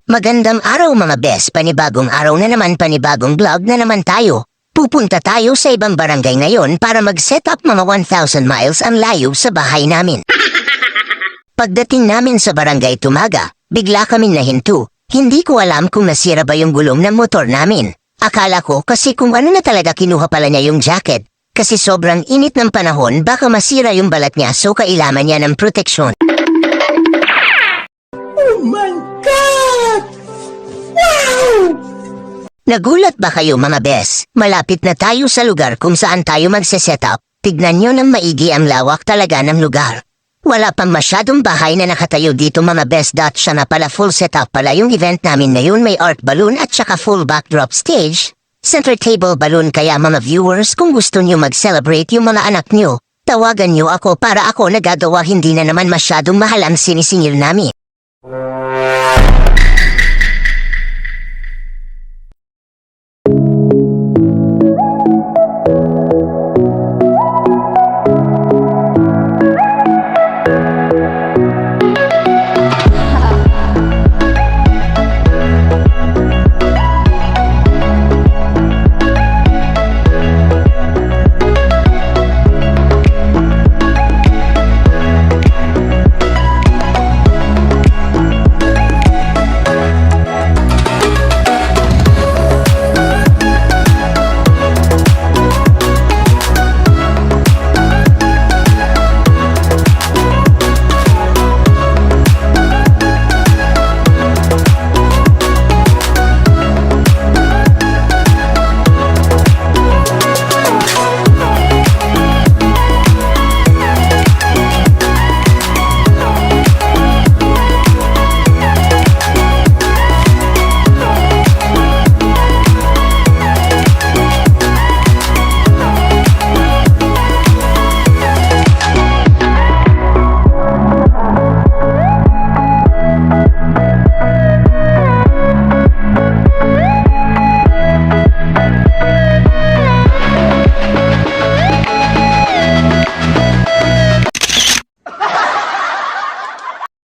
Magandang araw mga bes, panibagong araw na naman, panibagong vlog na naman tayo. Pupunta tayo sa ibang barangay ngayon para mag-set up mga 1,000 miles ang layo sa bahay namin. Pagdating namin sa barangay Tumaga, bigla kaming nahinto. Hindi ko alam kung nasira ba yung gulong ng motor namin. Akala ko kasi kung ano na talaga kinuha pala niya yung jacket. Kasi sobrang init ng panahon baka masira yung balat niya so kailangan niya ng proteksyon. Oh my God! Wow! Nagulat ba kayo mga bes? Malapit na tayo sa lugar kung saan tayo magse-set up. Tignan nyo ng maigi ang lawak talaga ng lugar. Wala pang masyadong bahay na nakatayo dito mga bes. Siya na pala full setup pala yung event namin na yun, may art balloon at saka full backdrop stage. Center table balloon kaya mga viewers kung gusto nyo mag-celebrate yung mga anak nyo, tawagan nyo ako para ako nagagawa, hindi na naman masyadong mahal ang sinisingil namin.